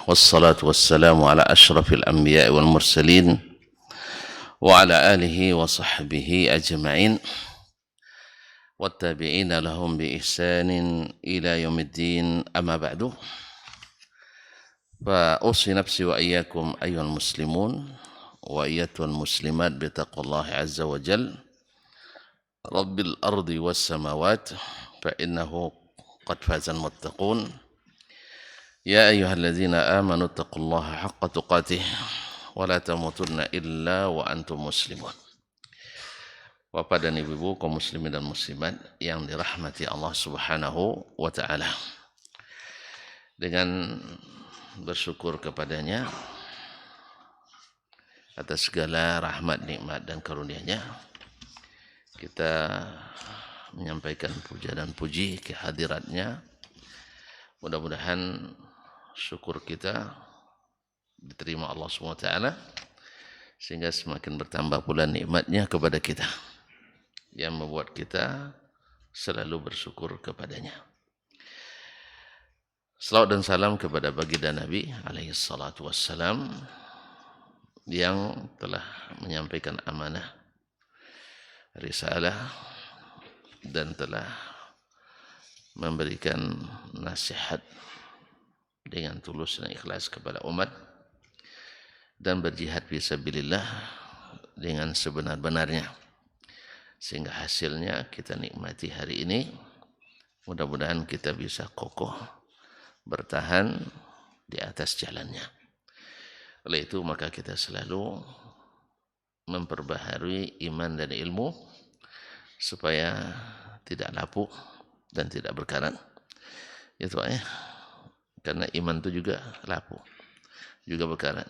والصلاة والسلام على أشرف الأنبياء والمرسلين وعلى آله وصحبه أجمعين والتابعين لهم بإحسان إلى يوم الدين أما بعد فأوصي نفسي وإياكم أيها المسلمون وأيتها المسلمات بتقوى الله عز وجل رب الأرض والسماوات فإنه قد فاز المتقون يا أيها الذين آمنوا اتقوا الله حق تقاته ولا تموتن إلا وأنتم مسلمون. Bapak dan Ibu kaum muslimin dan muslimat yang dirahmati Allah Subhanahu wa taala. Dengan bersyukur kepadanya atas segala rahmat, nikmat dan karunia-Nya, kita menyampaikan puja dan puji kehadirat-Nya. Mudah-mudahan syukur kita diterima Allah SWT sehingga semakin bertambah pula nikmatnya kepada kita yang membuat kita selalu bersyukur kepadanya. Salawat dan salam kepada baginda Nabi alaihi salatu wassalam yang telah menyampaikan amanah risalah dan telah memberikan nasihat dengan tulus dan ikhlas kepada umat dan berjihad fisabilillah dengan sebenar-benarnya sehingga hasilnya kita nikmati hari ini. Mudah-mudahan kita bisa kokoh bertahan di atas jalannya. Oleh itu maka kita selalu memperbaharui iman dan ilmu supaya tidak lapuk dan tidak berkarat. Itu ya. Karena iman itu juga lapuk, juga berkarat.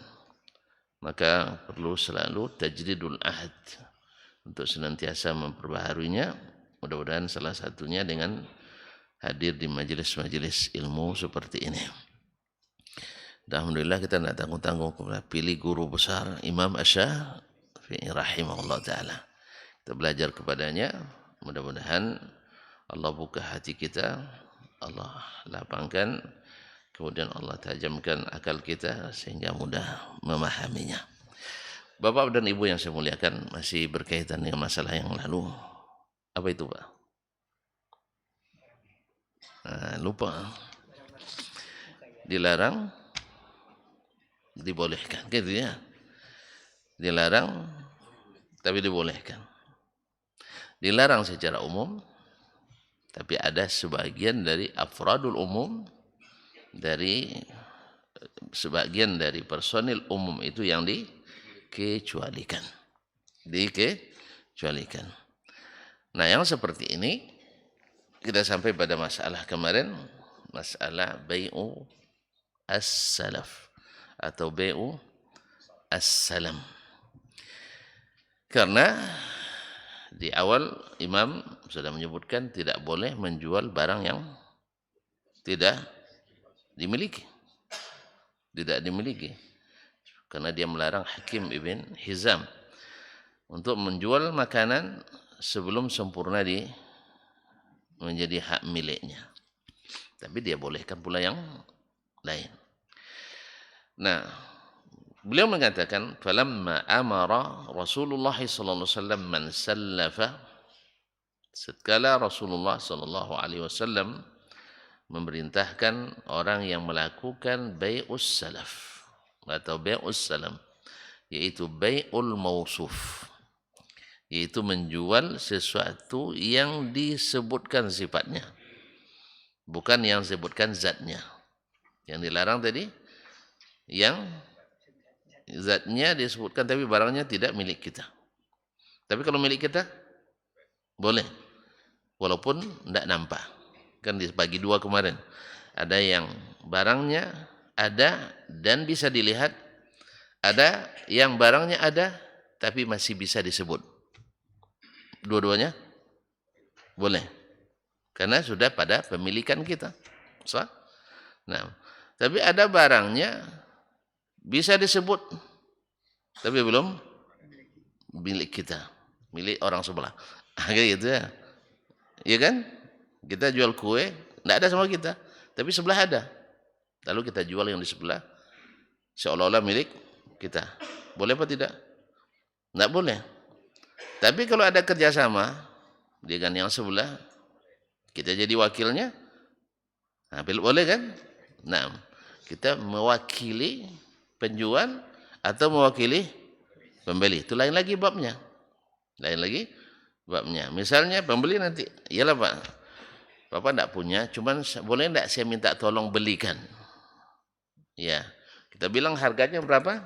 Maka perlu selalu tajdidul ahd untuk senantiasa memperbaharuinya. Mudah-mudahan salah satunya dengan hadir di majelis-majelis ilmu seperti ini. Dan alhamdulillah kita tidak tanggung-tanggung pilih guru besar Imam Asy-Syafi'i rahimahullah ta'ala. Kita belajar kepadanya. Mudah-mudahan Allah buka hati kita, Allah lapangkan, kemudian Allah tajamkan akal kita sehingga mudah memahaminya. Bapak dan Ibu yang saya muliakan, masih berkaitan dengan masalah yang lalu. Apa itu, Pak? Lupa. Dilarang, dibolehkan, gitu ya. Dilarang, tapi dibolehkan. Dilarang secara umum, tapi ada sebagian dari afradul umum, dari sebagian dari personil umum itu yang dikecualikan. Dikecualikan. Nah, yang seperti ini kita sampai pada masalah kemarin, masalah bai'u as-salaf atau bai'u as-salam. Karena di awal Imam sudah menyebutkan tidak boleh menjual barang yang tidak dimiliki. Tidak dimiliki. Karena dia melarang Hakim ibn Hizam untuk menjual makanan sebelum sempurna menjadi hak miliknya. Tapi dia bolehkan pula yang lain. Nah, beliau mengatakan, "Falamma amara Rasulullah sallallahu alaihi wasallam man sallafa." Setkala Rasulullah sallallahu alaihi wasallam memerintahkan orang yang melakukan bai'us salaf atau bai'us salam, yaitu bai'ul mausuf, yaitu menjual sesuatu yang disebutkan sifatnya, bukan yang disebutkan zatnya. Yang dilarang tadi yang zatnya disebutkan tapi barangnya tidak milik kita. Tapi kalau milik kita boleh, walaupun tidak nampak. Kan dibagi dua kemarin. Ada yang barangnya ada dan bisa dilihat, ada yang barangnya ada tapi masih bisa disebut. Dua-duanya boleh, karena sudah pada pemilikan kita. Nah, tapi ada barangnya bisa disebut tapi belum milik kita, milik orang sebelah. Kayak gitu ya. Iya kan? Kita jual kue, tidak ada sama kita, tapi sebelah ada. Lalu kita jual yang di sebelah, seolah-olah milik kita. Boleh apa tidak? Tidak boleh. Tapi kalau ada kerjasama dengan yang sebelah, kita jadi wakilnya, nah, boleh kan? Nah, kita mewakili penjual atau mewakili pembeli. Itu lain lagi babnya. Lain lagi babnya. Misalnya pembeli nanti, iyalah Pak, Bapak tidak punya, cuman boleh tidak saya minta tolong belikan? Ya, kita bilang harganya berapa?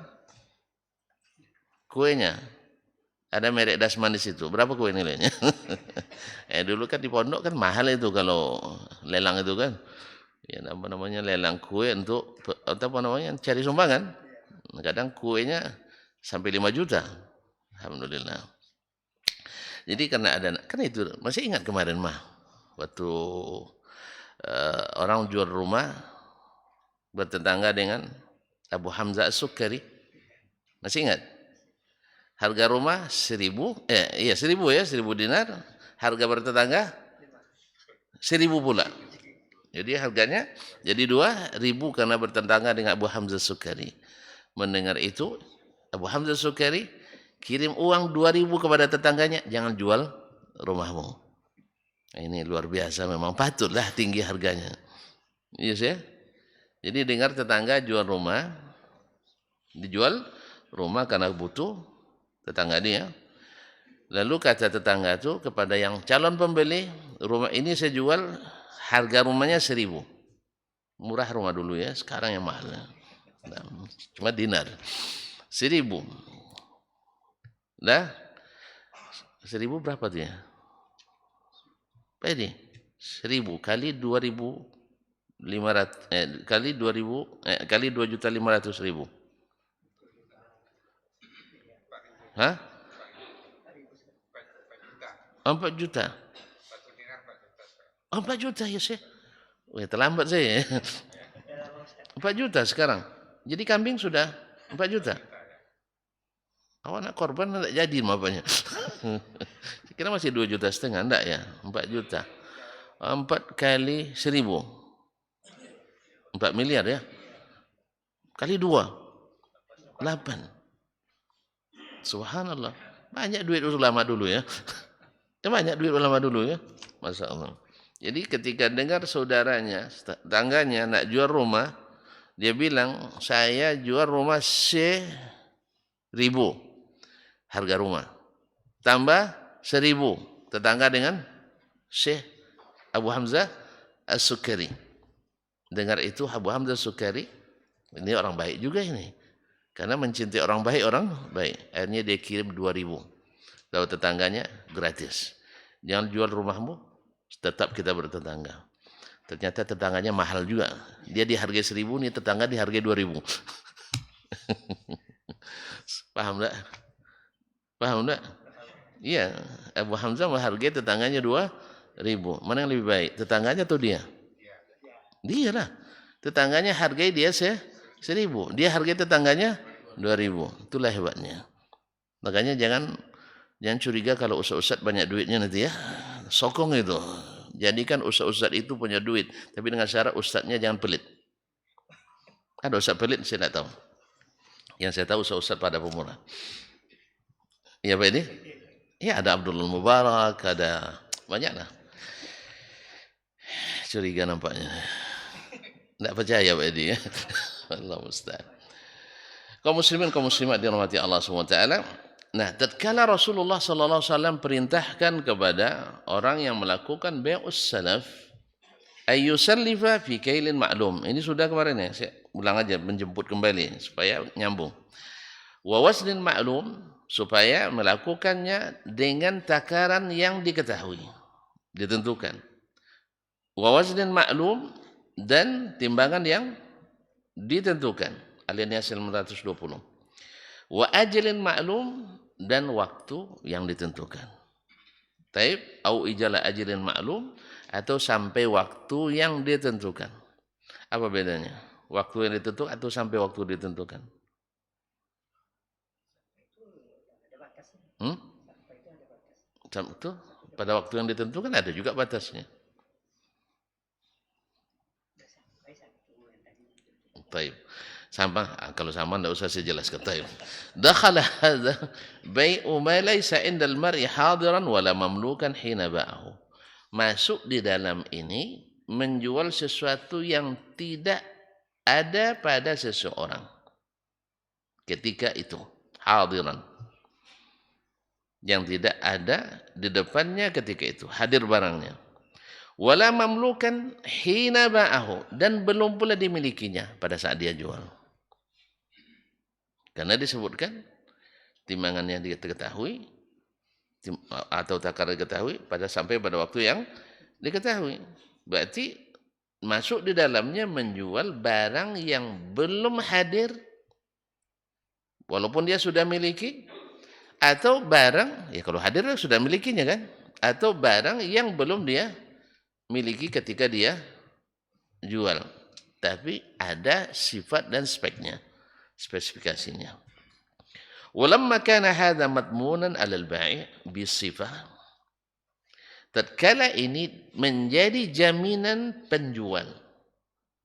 Kuenya. Ada merek Dasman di situ. Berapa kue nilainya? Dulu kan di pondok kan mahal itu kalau lelang itu kan. Ya apa namanya lelang kue untuk apa namanya cari sumbangan. Kadang kuenya sampai 5 juta. Alhamdulillah. Jadi karena ada kan itu masih ingat kemarin mah waktu orang jual rumah bertetangga dengan Abu Hamzah As-Sukkari. Masih ingat? Harga rumah 1000 dinar, harga bertetangga 1000 pula. Jadi harganya jadi 2000 karena bertetangga dengan Abu Hamzah As-Sukkari. Mendengar itu, Abu Hamzah As-Sukkari kirim uang 2000 kepada tetangganya, jangan jual rumahmu. Nah, ini luar biasa memang, patutlah tinggi harganya. Iya sih. Jadi dengar tetangga jual rumah, dijual rumah karena butuh tetangga dia. Lalu kata tetangga itu kepada yang calon pembeli, rumah ini saya jual, harga rumahnya 1000. Murah rumah dulu ya, sekarang yang mahal. Nah, cuma dinar. 1000. Dah 1000 berapa tuh ya? Apa ini? 1000 kali 2500 kali 2000 kali 2.500.000. Hah? 4 juta. 4 juta ya sih. Wah, terlambat saya. 4 juta sekarang. Jadi kambing sudah 4 juta. Awak nak korban enggak jadi mapanya. Kira masih 2,5 juta enggak ya? 4 juta. 4 kali 1000. 4 miliar ya. Kali 2. 8. Subhanallah. Banyak duit ulama dulu ya. Banyak duit ulama dulu ya. Masya Allah. Jadi ketika dengar saudaranya, tetangganya nak jual rumah, dia bilang, saya jual rumah 1000 harga rumah. Tambah 1000 tetangga dengan Syekh Abu Hamzah As-Sukkari. Dengar itu Abu Hamzah As-Sukkari, ini orang baik juga ini. Karena mencintai orang baik. Akhirnya dia kirim 2000. Lalu tetangganya gratis. Jangan jual rumahmu, tetap kita bertetangga. Ternyata tetangganya mahal juga. Dia dihargai 1000, nih tetangga dihargai 2000. Paham enggak? Paham enggak? Iya, Abu Hamzah menghargai tetangganya 2000. Mana yang lebih baik? Tetangganya atau dia? Dia lah. Tetangganya hargai dia 1000. Dia hargai tetangganya 2000. Itulah hebatnya. Makanya jangan curiga kalau ustaz-ustaz banyak duitnya nanti ya. Sokong itu. Jadikan ustaz-ustaz itu punya duit. Tapi dengan syarat ustaznya jangan pelit. Ada ustaz pelit saya tidak tahu. Yang saya tahu ustaz-ustaz pada pemula. Iya Pak ini? Ya ada Abdul Mubarak, ada banyak lah. Curiga nampaknya. Tidak percaya Pak Edi ya. Allah musta'an. Kaum muslimin, kaum muslimat dirahmati Allah SWT. Nah, tatkala Rasulullah sallallahu alaihi wasallam perintahkan kepada orang yang melakukan bai'us salaf ay yusallifa fi kailin ma'lum. Ini sudah kemarin ya, saya ulang aja menjemput kembali supaya nyambung. Wa wasnin ma'lum, supaya melakukannya dengan takaran yang diketahui, ditentukan. Wa wasnin ma'lum, dan timbangan yang ditentukan. Al-Yasin 120. Wa ajalin ma'lum, dan waktu yang ditentukan. Taib au ijala ajalin ma'lum, atau sampai waktu yang ditentukan. Apa bedanya? Waktu yang ditentukan atau sampai waktu ditentukan? Itu pada waktu yang ditentukan ada juga batasnya. Taib. Sama, kalau sama enggak usah saya jelaskan. Dakhala hadza bai'u ma laysa 'indal mar'i hadiran wala mamlukan hina ba'ahu. Masuk di dalam ini menjual sesuatu yang tidak ada pada seseorang ketika itu, hadiran. Yang tidak ada di depannya ketika itu, hadir barangnya. Wala mamlukan hina ba'ahu, dan belum pula dimilikinya pada saat dia jual. Karena disebutkan timbangannya diketahui atau takar diketahui sampai pada waktu yang diketahui. Berarti masuk di dalamnya menjual barang yang belum hadir walaupun dia sudah miliki, atau barang, ya kalau hadir sudah milikinya kan, atau barang yang belum dia miliki ketika dia jual, tapi ada sifat dan speknya, spesifikasinya. Walamma kana hadza madmunan 'alal bai' bisifah, tatkala ini menjadi jaminan penjual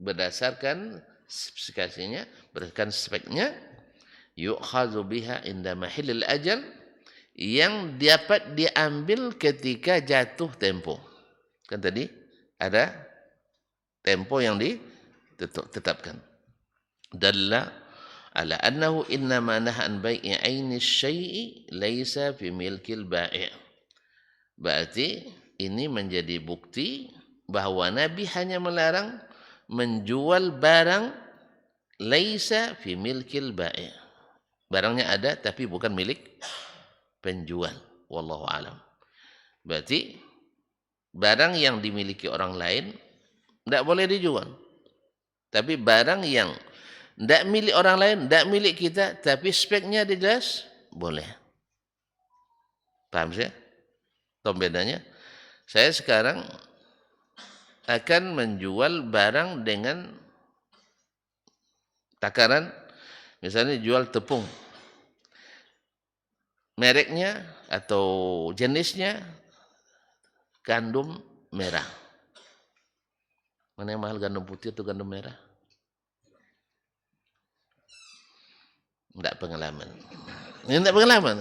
berdasarkan spesifikasinya, berdasarkan speknya, yu'khadhu biha inda mahillil ajal, yang dapat diambil ketika jatuh tempo. Kan tadi ada tempo yang ditetapkan. Dalla ala annahu innama naha an bai'i 'aini syai'i laisa fi milkil bai'. Berarti ini menjadi bukti bahwa Nabi hanya melarang menjual barang laisa fi milkil bai'. Barangnya ada tapi bukan milik penjual. Wallahu alam. Berarti barang yang dimiliki orang lain tidak boleh dijual. Tapi barang yang tidak milik orang lain, tidak milik kita, tapi speknya jelas, boleh. Paham saya? Tahu bedanya? Saya sekarang akan menjual barang dengan takaran, misalnya jual tepung. Mereknya atau jenisnya gandum merah. Mana yang mahal, gandum putih atau gandum merah? Enggak pengalaman. Ini enggak pengalaman.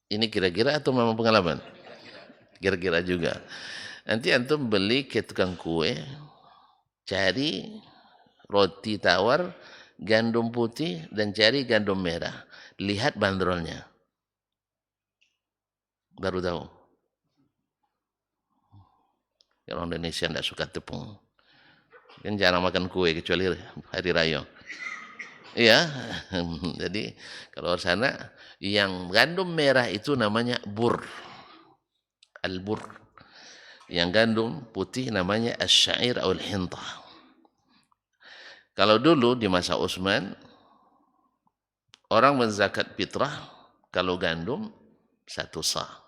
Ini kira-kira atau memang pengalaman? Kira-kira juga. Nanti antum beli ke tukang kue, cari roti tawar, gandum putih, dan cari gandum merah. Lihat bandrolnya. Baru tahu. Orang Indonesia tidak suka tepung. Kan jarang makan kue kecuali hari raya. Iya, jadi kalau sana yang gandum merah itu namanya bur, al-bur. Yang gandum putih namanya asy-sya'ir atau al-hintah. Kalau dulu di masa Utsman, orang menzakat fitrah kalau gandum 1 sa'.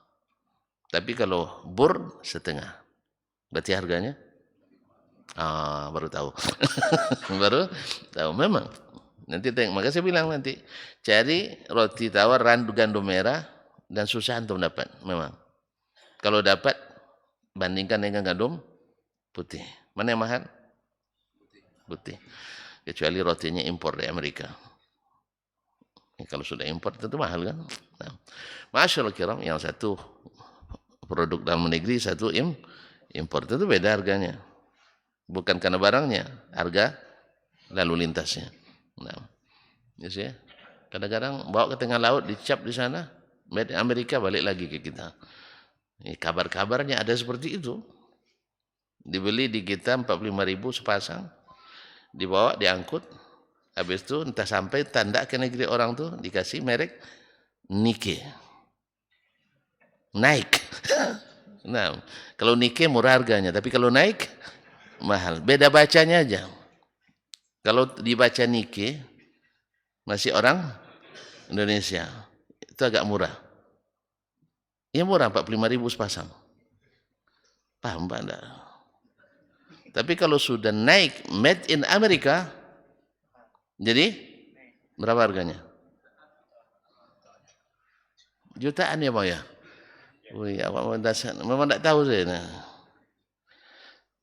Tapi kalau bur setengah. Berarti harganya? Baru tahu. Baru tahu memang. Nanti tengok, maka saya bilang nanti cari roti tawar gandum merah dan susah untuk dapat memang. Kalau dapat bandingkan dengan gandum putih. Mana yang mahal? Putih. Kecuali rotinya impor dari Amerika. Kalau sudah impor tentu mahal kan. Nah, masyaallah kiram, yang satu produk dalam negeri, satu impor, tentu beda harganya. Bukan karena barangnya, harga lalu lintasnya. Nah, yes, ya. Kadang-kadang bawa ke tengah laut, dicap di sana, made in Amerika, balik lagi ke kita. Ini kabar-kabarnya ada seperti itu. Dibeli di kita 45.000 sepasang, dibawa, diangkut, habis itu entah sampai tanda ke negeri orang tuh dikasih merek Nike. Naik. Nah, kalau Nike murah harganya, tapi kalau naik mahal. Beda bacanya aja. Kalau dibaca Nike, masih orang Indonesia, itu agak murah. Ya murah, 45.000 sepasang. Paham Pak? Enggak? Tapi kalau sudah naik made in Amerika, jadi berapa harganya? Jutaan ya Pak ya? Wih, memang tidak tahu saya. Nah.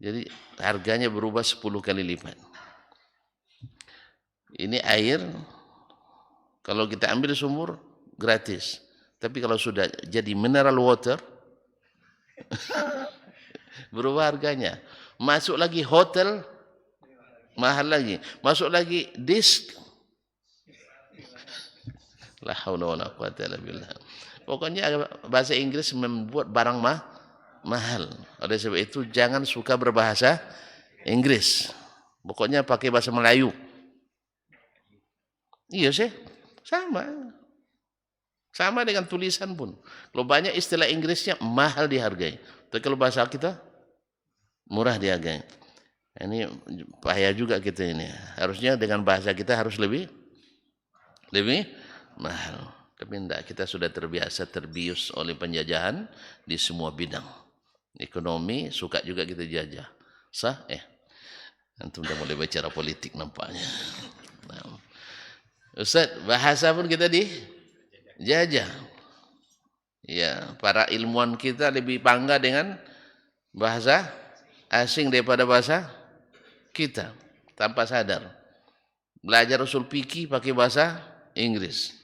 Jadi harganya berubah 10 kali lipat. Ini air kalau kita ambil sumur gratis. Tapi kalau sudah jadi mineral water berubah harganya. Masuk lagi hotel mahal lagi. Masuk lagi disk. La haula wala quwata illa billah. Pokoknya bahasa Inggris membuat barang mahal. Oleh sebab itu jangan suka berbahasa Inggris. Pokoknya pakai bahasa Melayu. Iya sih, sama. Sama dengan tulisan pun. Kalau banyak istilah Inggrisnya mahal dihargai. Tapi kalau bahasa kita murah dihargai. Ini bahaya juga kita ini. Harusnya dengan bahasa kita harus lebih mahal. Tapi tidak, kita sudah terbiasa terbius oleh penjajahan di semua bidang. Ekonomi suka juga kita jajah. Sah? Antum sudah mulai bicara politik nampaknya. Nah. Ustaz, bahasa pun kita dijajah. Ya, para ilmuwan kita lebih bangga dengan bahasa asing daripada bahasa kita tanpa sadar. Belajar usul fikih pakai bahasa Inggris.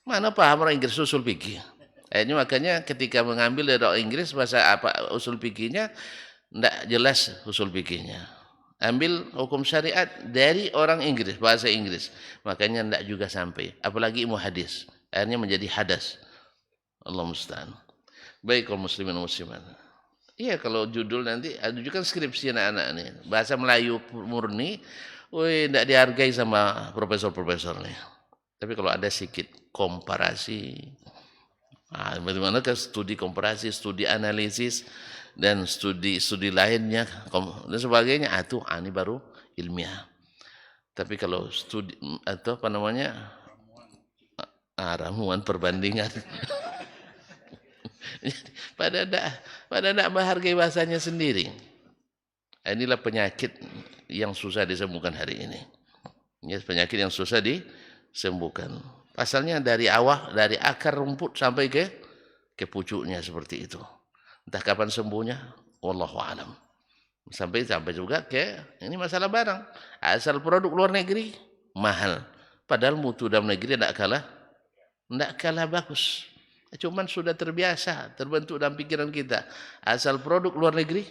Mana paham orang Inggris usul fikih? Ini makanya ketika mengambil dari orang Inggris bahasa apa usul fikihnya tidak jelas usul fikihnya. Ambil hukum syariat dari orang Inggris, bahasa Inggris. Makanya tidak juga sampai. Apalagi ilmu hadis. Akhirnya menjadi hadas. Allah musta'an. Baik kaum muslimin dan muslimat. Iya, kalau judul nanti ada juga skripsi anak-anak nih. Bahasa Melayu murni, tidak dihargai sama profesor-profesor nih. Tapi kalau ada sedikit komparasi, bagaimana ke studi komparasi, studi analisis, dan studi lainnya dan sebagainya, ini baru ilmiah. Tapi kalau studi atau apa namanya ramuan perbandingan, pada tidak menghargai bahasanya sendiri. Inilah penyakit yang susah disembuhkan hari ini. Ya, penyakit yang susah disembuhkan. Pasalnya dari dari akar rumput sampai ke pucuknya seperti itu. Entah kapan sembuhnya, wallahu alam. Sampai juga ini masalah barang. Asal produk luar negeri mahal. Padahal mutu dalam negeri tidak kalah bagus. Cuman sudah terbiasa, terbentuk dalam pikiran kita. Asal produk luar negeri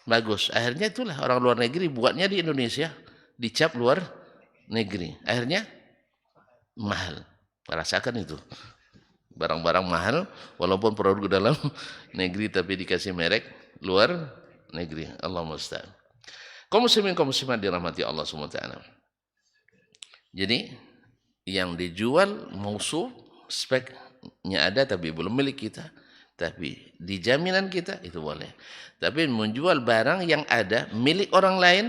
bagus. Akhirnya itulah orang luar negeri buatnya di Indonesia, dicap luar negeri. Akhirnya mahal. Rasakan itu. Barang-barang mahal walaupun produk dalam negeri tapi dikasih merek luar negeri. Allah musta'an. Kaum muslimin kaum muslimat dirahmati Allah Subhanahu wa taala. Jadi yang dijual musuh speknya ada tapi belum milik kita. Tapi di jaminan kita itu boleh. Tapi menjual barang yang ada milik orang lain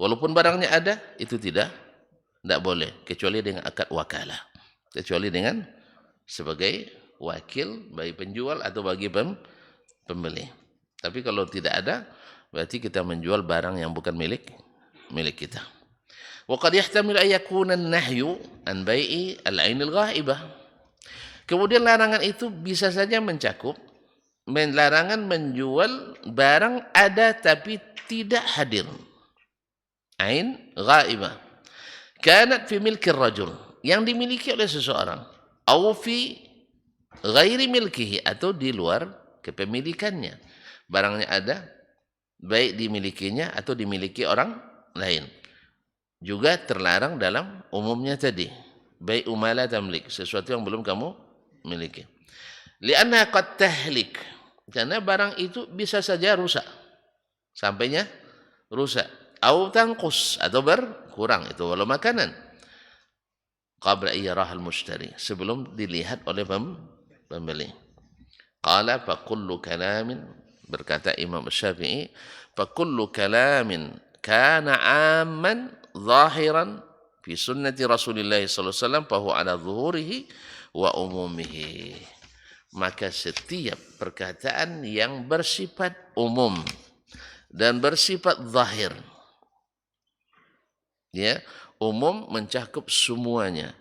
walaupun barangnya ada itu tidak boleh kecuali dengan akad wakalah. Kecuali dengan sebagai wakil bagi penjual atau bagi pembeli. Tapi kalau tidak ada, berarti kita menjual barang yang bukan milik kita. Wa qad yahtamil an yakuna an-nahyu an bai'i al-'ain al-ghaibah. Kemudian larangan itu bisa saja mencakup larangan menjual barang ada tapi tidak hadir. Ain ghaibah. Kanat fi milki ar-rajul, yang dimiliki oleh seseorang. Au fi ghairi milkihi, atau di luar kepemilikannya. Barangnya ada, baik dimilikinya atau dimiliki orang lain. Juga terlarang dalam umumnya tadi. Baik umala tamlik, sesuatu yang belum kamu miliki. Lianna qad tahlik, karena barang itu bisa saja rusak. Sampainya rusak. Au tanqus, atau berkurang, itu walau makanan. Qabla iyarahal mushtari, sebelum dilihat oleh pembeli. Qala fa kullu kalamin, berkata Imam Syafi'i, fa kullu kalamin kana 'amman zahiran fi sunnati Rasulillah sallallahu alaihi wasallam fa huwa ala zuhurihi wa umumihi. Maka setiap perkataan yang bersifat umum dan bersifat zahir, ya, umum mencakup semuanya.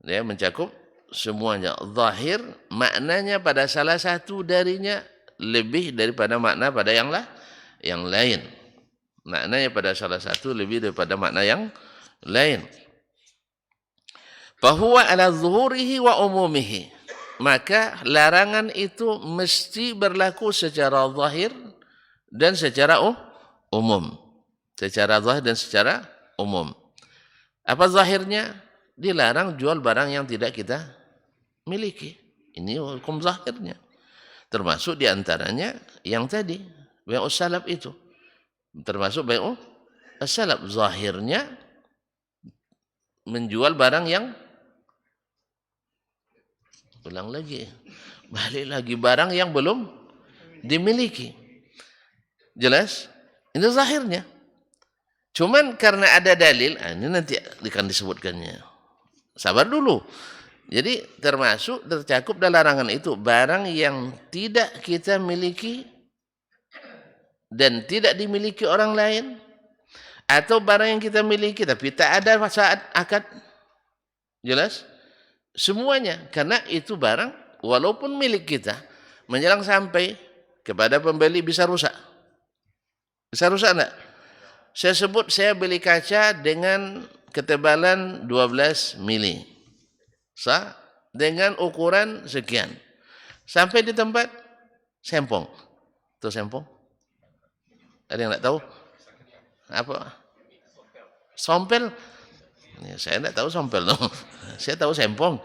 Ya, mencakup semuanya. Zahir maknanya pada salah satu darinya lebih daripada makna pada yang yang lain. Maknanya pada salah satu lebih daripada makna yang lain. Fahuwa ala zuhurihi wa umumihi. Maka larangan itu mesti berlaku secara zahir dan secara umum. Secara zahir dan secara umum. Apa zahirnya? Dilarang jual barang yang tidak kita miliki. Ini hukum zahirnya. Termasuk diantaranya yang tadi, bai'us salab itu. Termasuk bai'us salab. Zahirnya menjual barang yang balik lagi barang yang belum dimiliki. Jelas? Ini zahirnya. Cuman karena ada dalil, ini nanti akan disebutkannya. Sabar dulu. Jadi tercakup dalam larangan itu barang yang tidak kita miliki dan tidak dimiliki orang lain, atau barang yang kita miliki tapi tak ada saat akad. Jelas? Semuanya, karena itu barang walaupun milik kita, menjelang sampai kepada pembeli bisa rusak. Bisa rusak enggak? Saya sebut saya beli kaca dengan ketebalan 12 mili. Dengan ukuran sekian. Sampai di tempat sempong. Itu sempong? Ada yang enggak tahu? Apa? Sompel? Ya, saya enggak tahu sompel. No. Saya tahu sempong.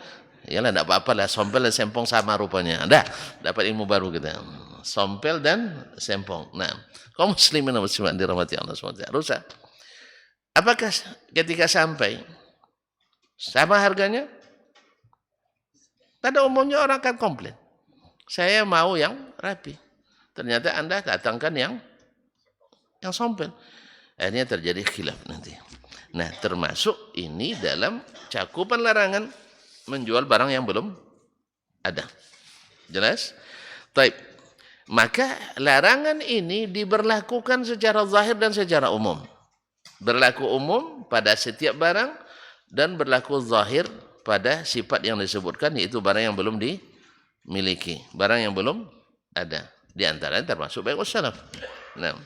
Yalah enggak apa-apa lah, sompel dan sempong sama rupanya. Ada, dapat ilmu baru kita. Sompel dan sempong. Nah, kaum muslimin dan muslimat dirahmati Allah SWT. Rusak. Apakah ketika sampai sama harganya? Pada umumnya orang akan komplain. Saya mau yang rapi. Ternyata Anda datangkan yang sompel. Akhirnya terjadi khilaf nanti. Nah, termasuk ini dalam cakupan larangan menjual barang yang belum ada. Jelas? Baik. Maka larangan ini diberlakukan secara zahir dan secara umum. Berlaku umum pada setiap barang dan berlaku zahir pada sifat yang disebutkan, yaitu barang yang belum dimiliki, barang yang belum ada. Di antaranya termasuk bai'us salaf. Nah,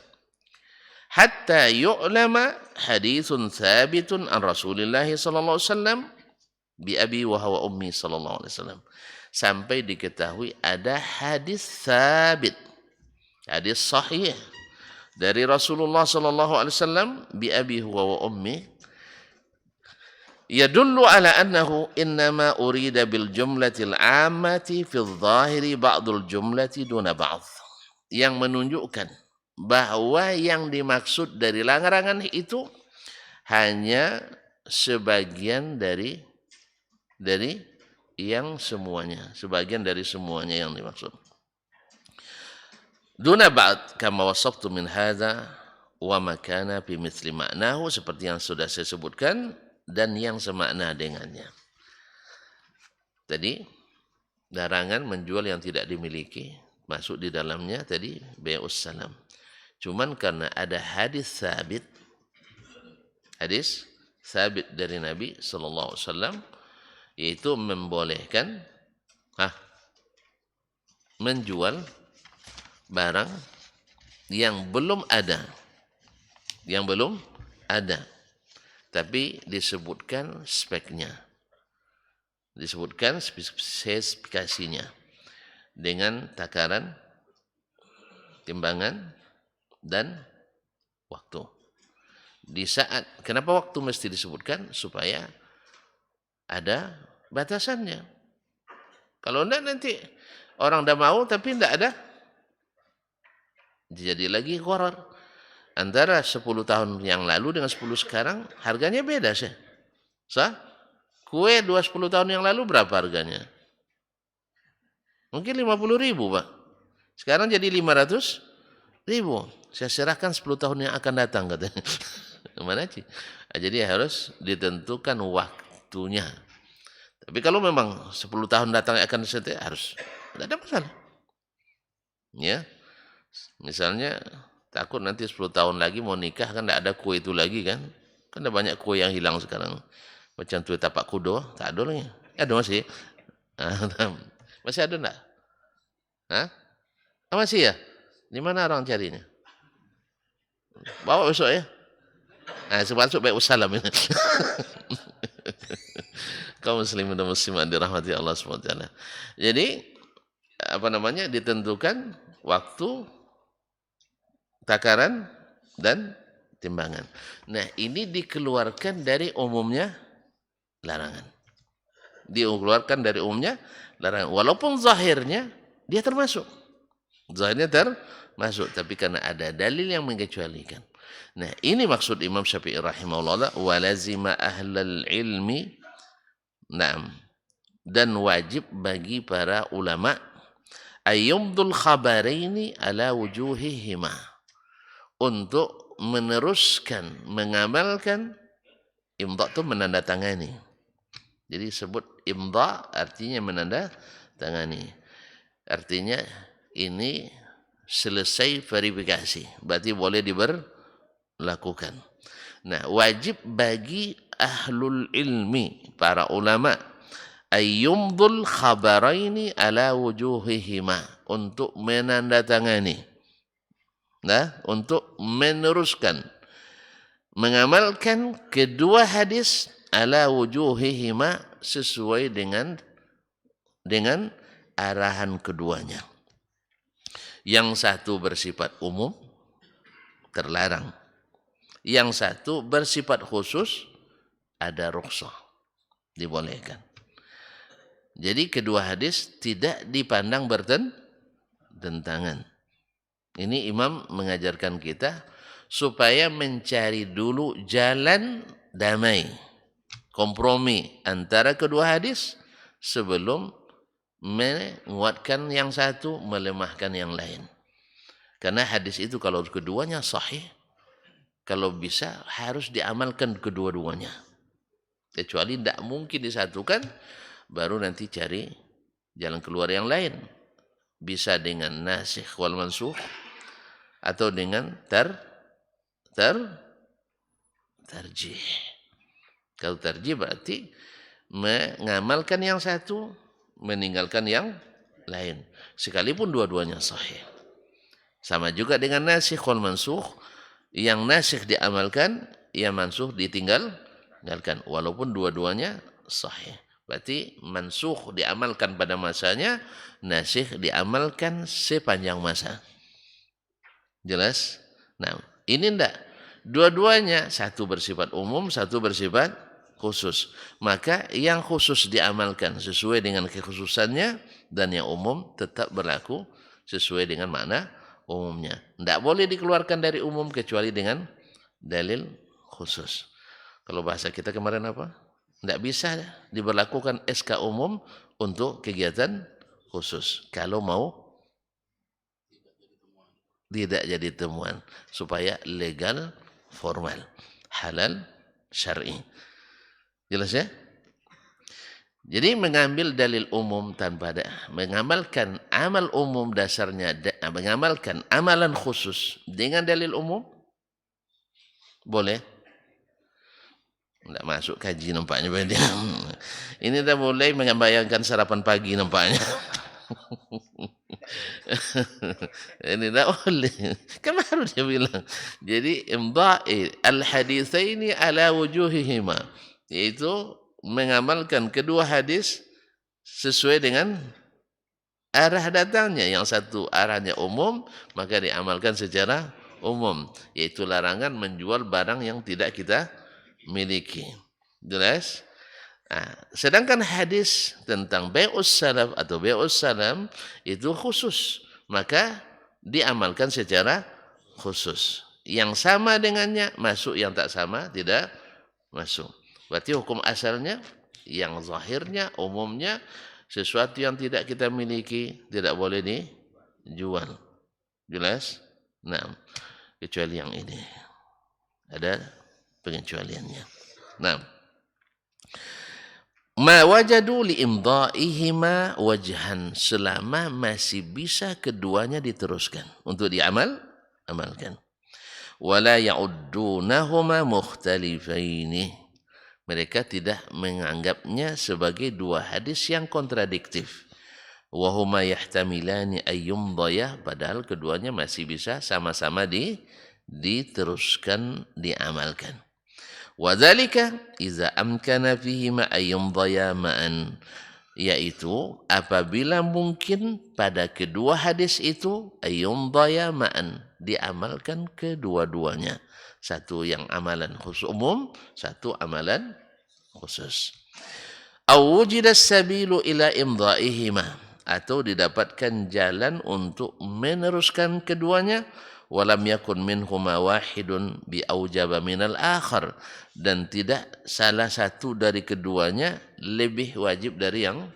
hatta yu'lama hadithun thabitun an Rasulillah sallallahu alaihi wasallam bi abi wa huwa ummi sallallahu alaihi wasallam. Sampai diketahui ada hadis thabit, hadis sahih dari Rasulullah sallallahu alaihi wasallam bi abi huwa wa ummi, yadullu ala annahu innama urida bil jumlatil ammati fil zahiri ba'dul jumlati duna ba'd, yang menunjukkan bahwa yang dimaksud dari larangan itu hanya sebagian dari yang semuanya, sebagian dari semuanya yang dimaksud. Duna ba'd kama wasaftu min hadza wa ma kana fi mithli ma'nahu, seperti yang sudah saya sebutkan dan yang semakna dengannya. Tadi larangan menjual yang tidak dimiliki, masuk di dalamnya tadi bai'us salam. Cuman karena ada hadis sabit dari Nabi sallallahu alaihi wasallam, yaitu membolehkan menjual barang yang belum ada, tapi disebutkan speknya, disebutkan spesifikasinya dengan takaran, timbangan dan waktu. Di saat, kenapa waktu mesti disebutkan? Supaya ada batasannya. Kalau enggak nanti orang dah mau tapi enggak ada, jadi lagi gharar. Antara 10 tahun yang lalu dengan 10 sekarang harganya beda sih. Kue 10 tahun yang lalu berapa harganya? Mungkin 50.000, Pak. Sekarang jadi 500.000. Saya serahkan 10 tahun yang akan datang, katanya. Mana sih? Jadi harus ditentukan waktunya. Tapi kalau memang 10 tahun datang akan disetir, harus, tidak ada masalah. Ya, misalnya takut nanti 10 tahun lagi mau nikah kan tidak ada kue itu lagi kan? Kan ada banyak kue yang hilang sekarang. Macam kue tapak kudo, tak ada lagi. Ada masih? Masih ada enggak? Masih ya? Di mana orang carinya? Bawa besok ya. Nah, sebab baik wassalam ini. Kaum muslimin dan muslimat dirahmati Allah SWT. Jadi apa namanya, ditentukan waktu, takaran, dan timbangan. Nah, ini dikeluarkan dari umumnya larangan. Dikeluarkan dari umumnya larangan. Walaupun zahirnya dia termasuk. Zahirnya termasuk, tapi karena ada dalil yang mengecualikan. Nah, ini maksud Imam Syafi'i rahimahullah, walazima ahlal ilmi, na'am, dan wajib bagi para ulama ayyumdul khabaraini ala wujuhihima, untuk meneruskan, mengamalkan. Imdha itu menandatangani. Jadi sebut imdha artinya menandatangani. Artinya ini selesai verifikasi, berarti boleh diberlakukan. Nah, wajib bagi ahlul ilmi, para ulama, ayyumdul khabaraini ala wujuhihima, untuk menandatangani. Nah, untuk meneruskan, mengamalkan kedua hadis ala wujuhihima, sesuai dengan arahan keduanya. Yang satu bersifat umum, terlarang. Yang satu bersifat khusus, ada rukhsah, dibolehkan. Jadi kedua hadis tidak dipandang bertentangan. Ini imam mengajarkan kita supaya mencari dulu jalan damai, kompromi antara kedua hadis sebelum menguatkan yang satu, melemahkan yang lain. Karena hadis itu kalau keduanya sahih, kalau bisa harus diamalkan kedua-duanya. Kecuali tidak mungkin disatukan, baru nanti cari jalan keluar yang lain. Bisa dengan nasikh wal mansukh, atau dengan tarjih. Kalau tarjih berarti mengamalkan yang satu, meninggalkan yang lain, sekalipun dua-duanya sahih. Sama juga dengan nasikh wal mansukh, yang nasikh diamalkan, yang mansukh ditinggalkan, walaupun dua-duanya sahih. Berarti mansukh diamalkan pada masanya, nasikh diamalkan sepanjang masa. Jelas? Nah, ini enggak. Dua-duanya, satu bersifat umum, satu bersifat khusus. Maka yang khusus diamalkan sesuai dengan kekhususannya, dan yang umum tetap berlaku sesuai dengan makna umumnya. Enggak boleh dikeluarkan dari umum kecuali dengan dalil khusus. Kalau bahasa kita kemarin apa? Enggak bisa diberlakukan SK umum untuk kegiatan khusus. Kalau mau tidak jadi temuan, supaya legal, formal, halal, syar'i. Jelas ya? Jadi mengambil dalil umum tanpa mengamalkan amal umum dasarnya, mengamalkan amalan khusus dengan dalil umum, boleh. Tidak masuk kaji nampaknya. Ini dah mulai membayangkan sarapan pagi nampaknya. Ini tak boleh. Kan baru dia bilang. Jadi imdha'i al-haditsaini ala wujuhihima, yaitu mengamalkan kedua hadis sesuai dengan arah datangnya. Yang satu arahnya umum, maka diamalkan secara umum, yaitu larangan menjual barang yang tidak kita miliki. Jelas? Nah, sedangkan hadis tentang bai'us salaf atau bai'us salam itu khusus, maka diamalkan secara khusus. Yang sama dengannya masuk, yang tak sama tidak masuk. Berarti hukum asalnya, yang zahirnya, umumnya, sesuatu yang tidak kita miliki tidak boleh dijual. Jelas? Nah, kecuali yang ini. Ada pengecualiannya. Nah, ma wajadu li imdha'ihima wajhan, selama masih bisa keduanya diteruskan untuk diamalkan. Wala ya'uddunahuma mukhtalifaini, mereka tidak menganggapnya sebagai dua hadis yang kontradiktif. Wa huma yahtamilani ayyumdhaya, padahal keduanya masih bisa sama-sama diteruskan, diamalkan. Wadzalika iza amkana fihi ma ayyumdaya ma'an, yaitu apabila mungkin pada kedua hadis itu ayyumdaya ma'an, diamalkan kedua-duanya. Satu yang amalan khusus umum, satu amalan khusus. Au wujida sabilu ila imdhaihima, atau didapatkan jalan untuk meneruskan keduanya, walam yakun minhuma wahidun bi aujaba minal akhar, dan tidak salah satu dari keduanya lebih wajib dari yang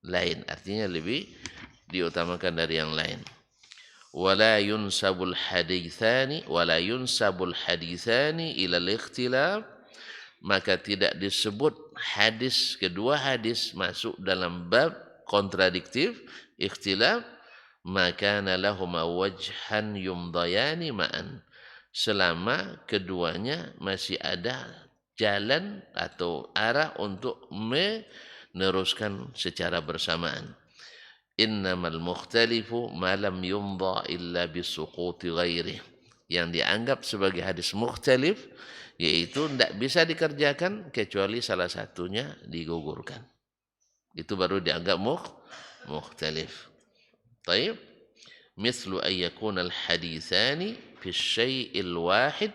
lain, artinya lebih diutamakan dari yang lain. Wala yunsabul haditsani ila al-ikhtilaf, maka tidak disebut kedua hadis masuk dalam bab kontradiktif, ikhtilaf, maka lahuma wajhan yumdayani ma'an, selama keduanya masih ada jalan atau arah untuk meneruskan secara bersamaan. Innamal mukhtalifu ma lam yumdha illa bisuquti ghairih, yang dianggap sebagai hadis mukhtalif yaitu tidak bisa dikerjakan kecuali salah satunya digugurkan, itu baru dianggap mukhtalif. Taib, mislu ayyakun al-hadithani fi syai'il wahid,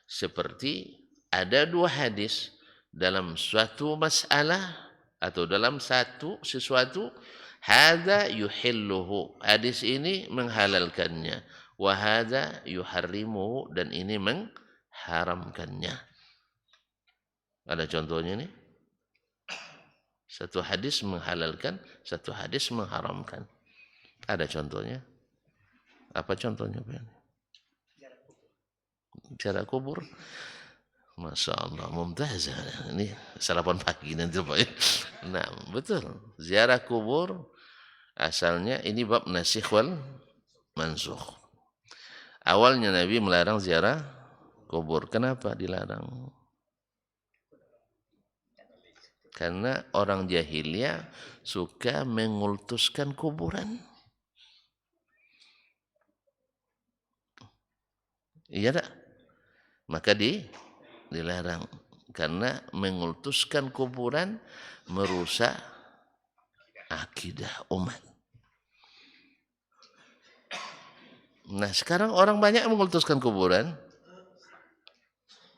seperti ada dua hadis dalam suatu masalah atau dalam sesuatu, hadza yuhilluhu, hadis ini menghalalkannya, wa hadza yuharrimuhu, dan ini mengharamkannya. Ada contohnya nih? Satu hadis menghalalkan, satu hadis mengharamkan. Ada contohnya? Apa contohnya? Ziarah kubur. Masya Allah, mumtaz. Ini sarapan pagi nanti Pak. Nah, betul. Ziarah kubur asalnya ini bab nasikh wal mansukh. Awalnya Nabi melarang ziarah kubur. Kenapa dilarang? Karena orang jahiliyah suka mengultuskan kuburan. Iya tak? Maka dilarang, karena mengultuskan kuburan merusak akidah umat. Nah, sekarang orang banyak mengultuskan kuburan.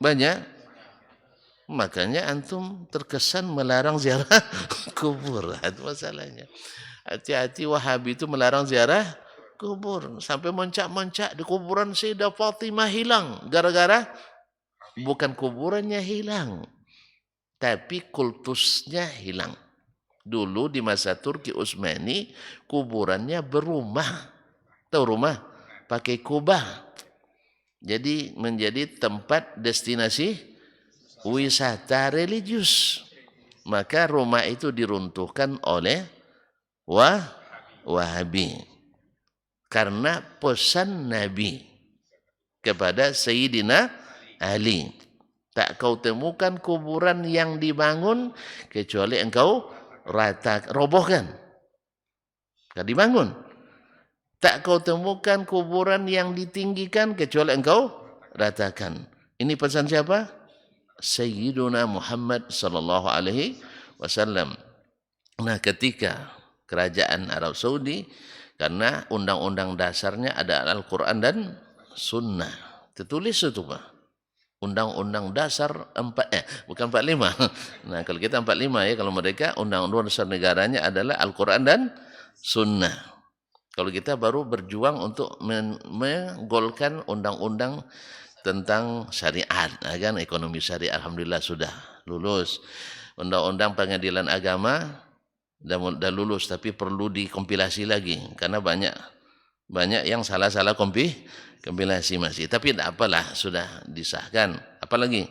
Banyak. Makanya antum terkesan melarang ziarah kubur. Itu masalahnya. Hati-hati Wahabi itu melarang ziarah kubur. Sampai mencak-mencak di kuburan Sayyidah Fatimah hilang. Gara-gara bukan kuburannya hilang, tapi kultusnya hilang. Dulu di masa Turki Utsmani, kuburannya berumah. Tahu rumah? Pakai kubah. Jadi menjadi tempat destinasi wisata religius. Maka rumah itu diruntuhkan oleh Wahabi. Karena pesan Nabi kepada Sayyidina Ali, tak kau temukan kuburan yang dibangun kecuali engkau robohkan. Kan dibangun. Tak kau temukan kuburan yang ditinggikan kecuali engkau ratakan. Ini pesan siapa? Sayyiduna Muhammad sallallahu alaihi wasallam. Nah, ketika kerajaan Arab Saudi, karena undang-undang dasarnya ada Al-Quran dan Sunnah, tertulis itu Pak. Undang-undang dasar bukan 45. Nah, kalau kita 45 ya, kalau mereka undang-undang dasar negaranya adalah Al-Quran dan Sunnah. Kalau kita baru berjuang untuk menggolkan undang-undang tentang syariat, kan ekonomi syariat alhamdulillah sudah lulus. Undang-undang pengadilan agama dan lulus, tapi perlu dikompilasi lagi karena banyak yang salah-salah kompilasi masih, tapi tidak apalah, sudah disahkan. Apalagi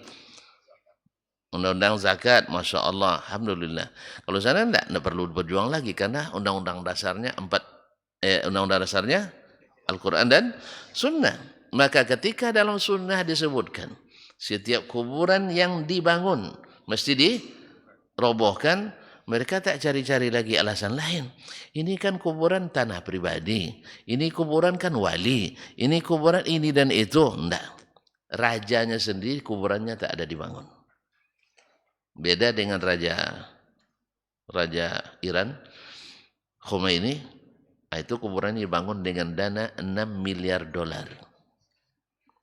undang-undang zakat, masya Allah, alhamdulillah. Kalau sana tidak perlu berjuang lagi karena undang-undang dasarnya undang-undang dasarnya Al-Quran dan Sunnah. Maka ketika dalam Sunnah disebutkan setiap kuburan yang dibangun mesti dirobohkan, mereka tak cari-cari lagi alasan lain. Ini kan kuburan tanah pribadi. Ini kuburan kan wali. Ini kuburan ini dan itu. Enggak. rajanya sendiri kuburannya tak ada dibangun. Beda dengan raja Iran, Khomeini, itu kuburannya dibangun dengan dana 6 miliar dolar.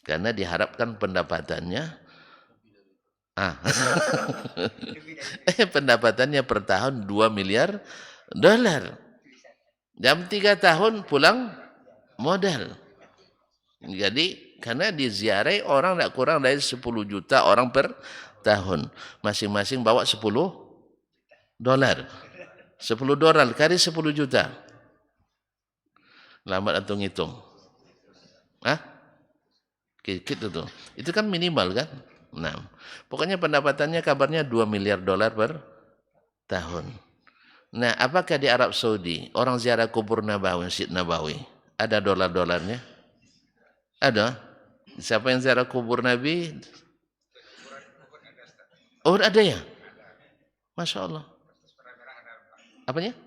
Karena diharapkan pendapatannya pendapatannya per tahun 2 miliar dolar. Jam 3 tahun pulang modal. Jadi karena diziarahi orang tidak kurang dari 10 juta orang per tahun. Masing-masing bawa 10 dolar. 10 dolar kali 10 juta. Lambat antum ngitung. Gitu tuh. Itu kan minimal kan? Nah, pokoknya pendapatannya kabarnya 2 miliar dolar per tahun. Nah, apakah di Arab Saudi orang ziarah kubur Nabawi, Masjid Nabawi, ada dolar-dolarnya? Ada. Siapa yang ziarah kubur Nabi? Oh, ada ya? Masya Allah. Apanya?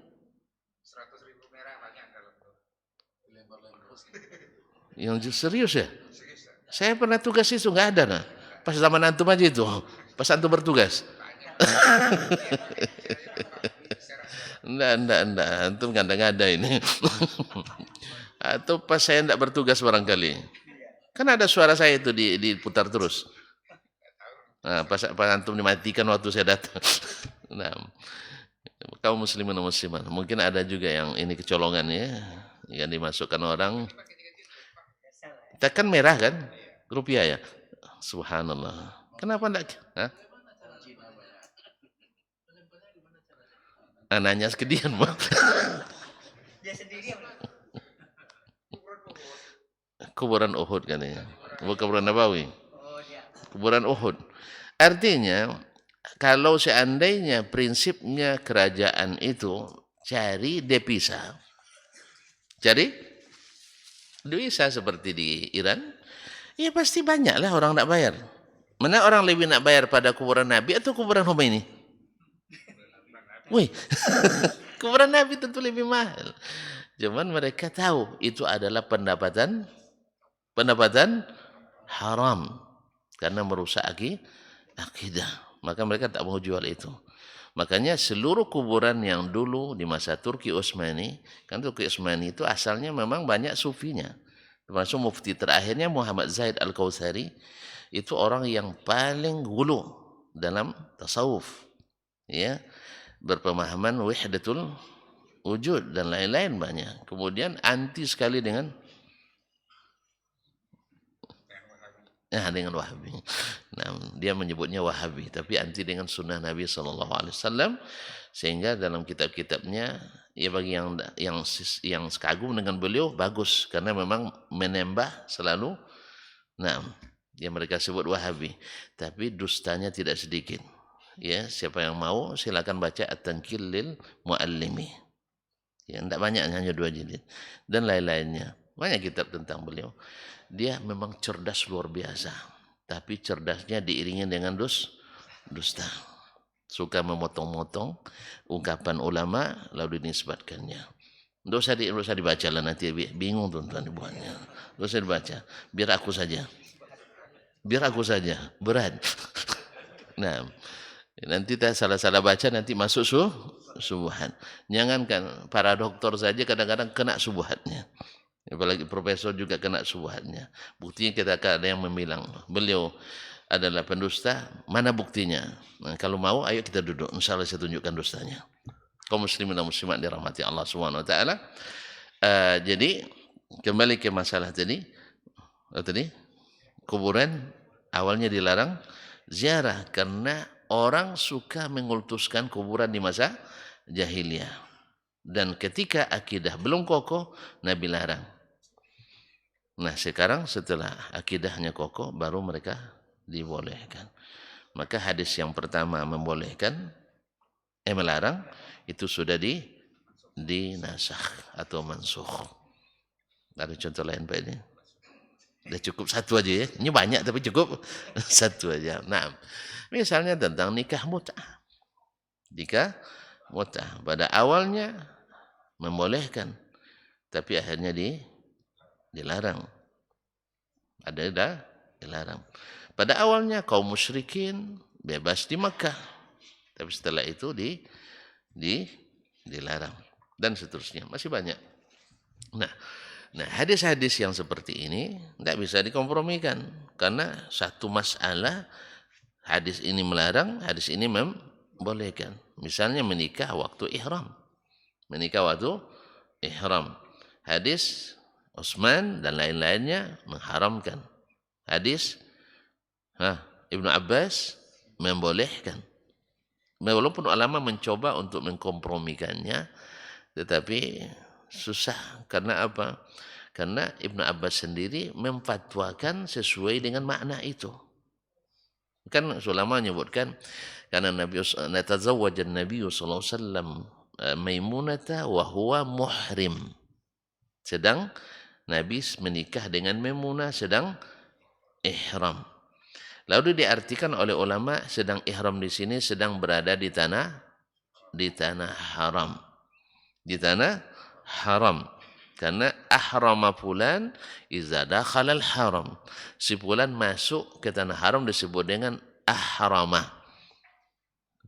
100.000 merah banyak dalam tuh. Yang serius ya? Saya pernah tugas itu, nggak ada nah. Pas zaman antum aja itu, pas antum bertugas. Enggak, antum ngada-ngada ini. Atau pas saya enggak bertugas barangkali. Kan ada suara saya itu diputar terus. Nah, pas antum dimatikan waktu saya datang. Nah, kaum muslimin dan muslimat, mungkin ada juga yang ini kecolongan ya, yang dimasukkan orang. Tekan merah kan? Rupiah ya? Subhanallah. Kenapa enggak? Anaknya sekedian, Bang. Dia sendiri kuburan Uhud kan ya. Kuburan Nabawi. Kuburan Uhud. Artinya kalau seandainya prinsipnya kerajaan itu cari devisa. Cari devisa seperti di Iran, ya pasti banyaklah orang nak bayar. Mana orang lebih nak bayar pada kuburan Nabi atau kuburan Khomeini? Wih, kuburan Nabi tentu lebih mahal. Cuman mereka tahu itu adalah pendapatan haram karena merusak akidah. Maka mereka tak mau jual itu. Makanya seluruh kuburan yang dulu di masa Turki Utsmani, kan Turki Utsmani itu asalnya memang banyak sufinya. Termasuk mufti terakhirnya Muhammad Zaid Al-Kautsari, itu orang yang paling gulu dalam tasawuf. Ya, berpemahaman wahdatul wujud dan lain-lain banyak. Kemudian anti sekali dengan Wahabi. Nah, dia menyebutnya Wahabi, tapi anti dengan sunnah Nabi SAW. Sehingga dalam kitab-kitabnya, ya bagi yang kagum dengan beliau bagus, karena memang menembah selalu. Nah, yang mereka sebut Wahabi, tapi dustanya tidak sedikit. Ya, siapa yang mau silakan baca At-Tankil lil Muallimi. Ya, tidak banyak, hanya 2 jilid dan lain-lainnya. Banyak kitab tentang beliau. Dia memang cerdas luar biasa, tapi cerdasnya diiringi dengan dusta. Suka memotong-motong ungkapan ulama lalu dinisbatkannya. Tidak usah dibaca lah, nanti bingung tuan-tuan dibuatnya. Tidak usah dibaca, biar aku saja, berat. Nah, nanti tak salah-salah baca nanti masuk subuhan. Jangankan para dokter saja kadang-kadang kena subuhatnya. Apalagi profesor juga kena subuhatnya. Buktinya kita ada yang memilang beliau adalah pendusta. Mana buktinya? Nah, kalau mau ayo kita duduk, insyaallah saya tunjukkan dustanya. Kaum muslimin dan muslimat dirahmati Allah Subhanahu wa taala. Jadi kembali ke masalah tadi. Kuburan awalnya dilarang ziarah karena orang suka mengultuskan kuburan di masa jahiliyah. Dan ketika akidah belum kokoh, Nabi larang. Nah, sekarang setelah akidahnya kokoh, baru mereka dibolehkan. Maka hadis yang pertama membolehkan, melarang, itu sudah dinasakh atau mansukh. Ada contoh lain Pak ini? Sudah cukup satu aja ya. Ini banyak tapi cukup satu aja. Nah, misalnya tentang nikah mut'ah. Nikah mut'ah. Pada awalnya membolehkan, tapi akhirnya dilarang. Ada dilarang. Pada awalnya kaum musyrikin bebas di Makkah, tapi setelah itu dilarang dan seterusnya, masih banyak. Nah, hadis-hadis yang seperti ini tidak bisa dikompromikan karena satu masalah hadis ini melarang, hadis ini membolehkan. Misalnya menikah waktu ihram. Menikah waktu ihram. Hadis Utsman dan lain-lainnya mengharamkan. Hadis Ibnu Abbas membolehkan. Walaupun ulama mencoba untuk mengkompromikannya, tetapi susah. Karena apa? Karena Ibnu Abbas sendiri memfatwakan sesuai dengan makna itu. Kan ulama menyebutkan karena Nabi natazawwaja Nabi sallallahu alaihi wasallam Maimunata wa huwa muhrim. Sedang Nabi menikah dengan Maimunah sedang ihram. Lalu diartikan oleh ulama sedang ihram di sini sedang berada di tanah haram. Di tanah haram. Karena ahrama fulan iza dakhalal haram. Si fulan masuk ke tanah haram disebut dengan ahrama.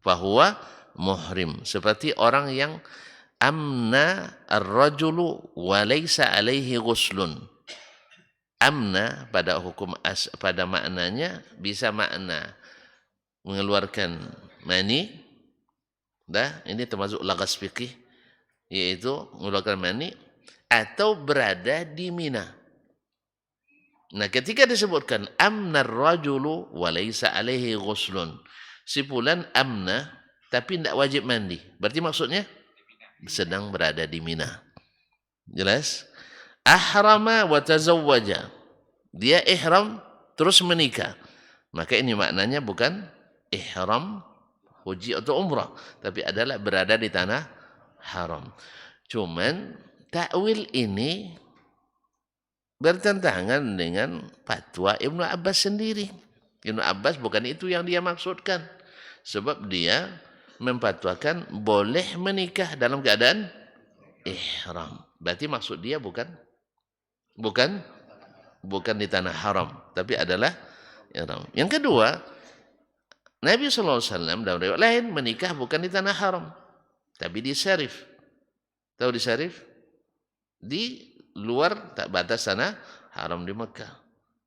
Fahuwa muhrim. Seperti orang yang amna ar-rajulu wa laysa alaihi ghuslun. Amna pada hukum pada maknanya bisa makna mengeluarkan mani. Ini termasuk lagas fikih, yaitu mengeluarkan mani atau berada di Mina. Nah, ketika disebutkan amna ar-rajulu wa laysa alaihi ghuslun, si fulan amna tapi tidak wajib mandi. Berarti maksudnya sedang berada di Mina. Jelas? Ahrama wa tazawwaja. Dia ihram terus menikah. Maka ini maknanya bukan ihram haji atau umrah, tapi adalah berada di tanah haram. Cuman takwil ini bertentangan dengan fatwa Ibnu Abbas sendiri. Ibnu Abbas bukan itu yang dia maksudkan. Sebab dia memfatwakan boleh menikah dalam keadaan ihram. Berarti maksud dia bukan di tanah haram, tapi adalah ihram. Yang kedua, Nabi SAW dalam riwayat lain menikah bukan di tanah haram, tapi di Syarif. Tahu di Syarif? Di luar tak batas tanah haram di Mekah.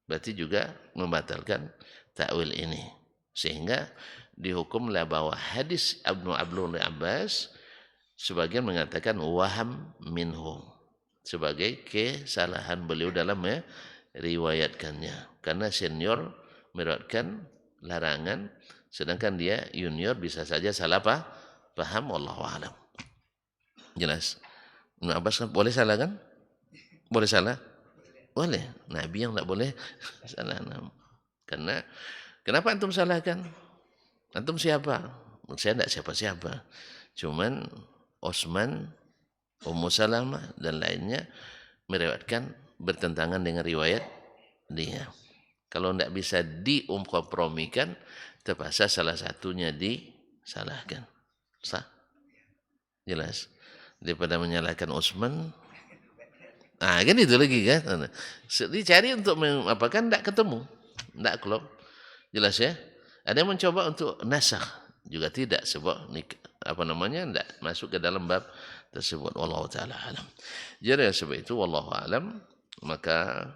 Berarti juga membatalkan takwil ini. Sehingga dihukumlah bahwa hadis Ibnu Abbas sebagian mengatakan waham minhu, sebagai kesalahan beliau dalam meriwayatkannya. Karena senior meriwayatkan larangan, sedangkan dia junior bisa saja salah paham. Wallahu a'lam. Jelas? Ibnu Abbas kan boleh salah kan? Boleh salah? Boleh. Nabi yang tak boleh salah. Karena kenapa antum salahkan? Antum siapa? Saya tidak siapa-siapa. Cuman Utsman, Ummu Salamah dan lainnya meriwayatkan bertentangan dengan riwayat dia. Kalau tidak bisa dikompromikan, terpaksa salah satunya disalahkan. Sah? Jelas? Daripada menyalahkan Utsman, kan itu lagi kan. Dicari untuk kan tidak ketemu, tidak klop. Jelas ya? Ada yang mencoba untuk nasakh, juga tidak, sebab tidak masuk ke dalam bab tersebut. Wallahu taala alam. Jadi sebab itu wallahu alam, maka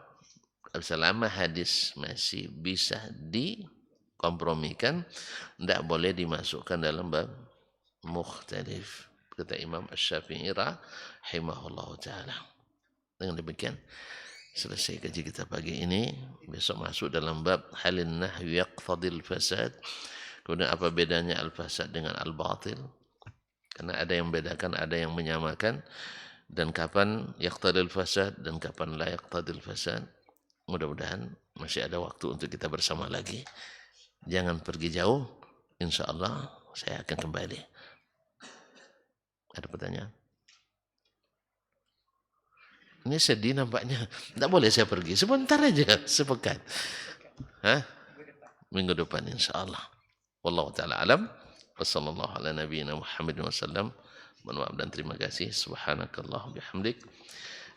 selama hadis masih bisa dikompromikan, tidak boleh dimasukkan dalam bab mukhtalif, kata Imam Asy-Syafi'i rahimahullahu taala. Dengan demikian selesai kaji kita pagi ini. Besok masuk dalam bab halin nahyu yaqtadil fasad. Kemudian apa bedanya al-fasad dengan al-batil? Karena ada yang membedakan, ada yang menyamakan. Dan kapan yaqtadil fasad dan kapan la yaqtadil fasad. Mudah-mudahan masih ada waktu untuk kita bersama lagi. Jangan pergi jauh. InsyaAllah saya akan kembali. Ada pertanyaan? Ini sedih nampaknya. Tidak boleh saya pergi. Sebentar aja, sepekan. Minggu depan insyaAllah. Wallahu ta'ala alam. Wassallallahu ala nabiyina Muhammadin wasallam. Mohon maaf dan terima kasih. Subhanakallah bihamdik.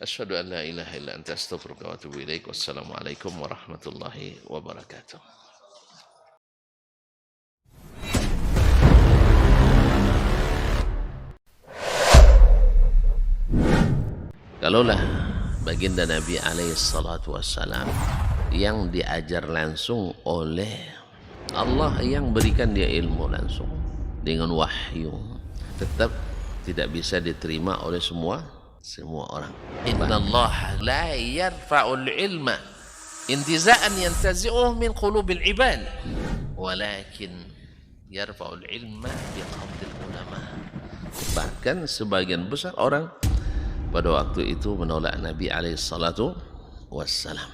Asyhadu an la ilaha illa anta astaghfiruka wa atubu ilaik. Wassalamualaikum warahmatullahi wabarakatuh. Kalaulah baginda Nabi alaihi salatu wassalam yang diajar langsung oleh Allah, yang berikan dia ilmu langsung dengan wahyu, tetap tidak bisa diterima oleh semua orang. Innallaha la yarfa'ul ilma intiza'an yantazi'uhu min qulubil ibad, walakin yarfa'ul ilma biqabdil ulama. Bahkan sebagian besar orang pada waktu itu menolak Nabi alaihissalatu wassalam.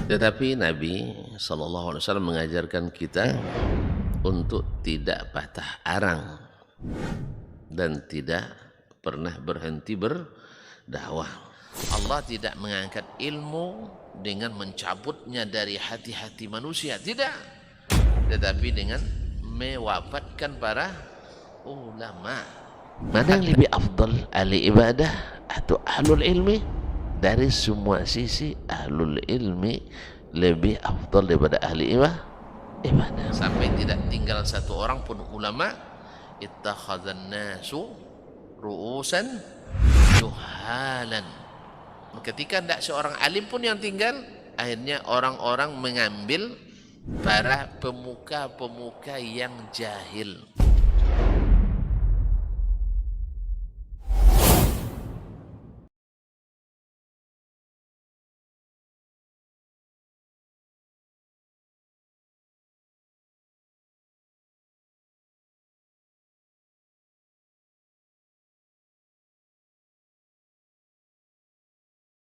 Tetapi Nabi sallallahu alaihi wasallam mengajarkan kita untuk tidak patah arang dan tidak pernah berhenti berdakwah. Allah tidak mengangkat ilmu dengan mencabutnya dari hati-hati manusia, tidak. Tetapi dengan mewafatkan para ulama. Mana yang lebih afdal, ahli ibadah atau ahlul ilmi? Dari semua sisi ahlul ilmi lebih afdal daripada ahli ibadah. Sampai tidak tinggal satu orang pun ulama. Ittakhadhan nasu ru'usan juhalan. Ketika tidak seorang alim pun yang tinggal, akhirnya orang-orang mengambil para pemuka-pemuka yang jahil.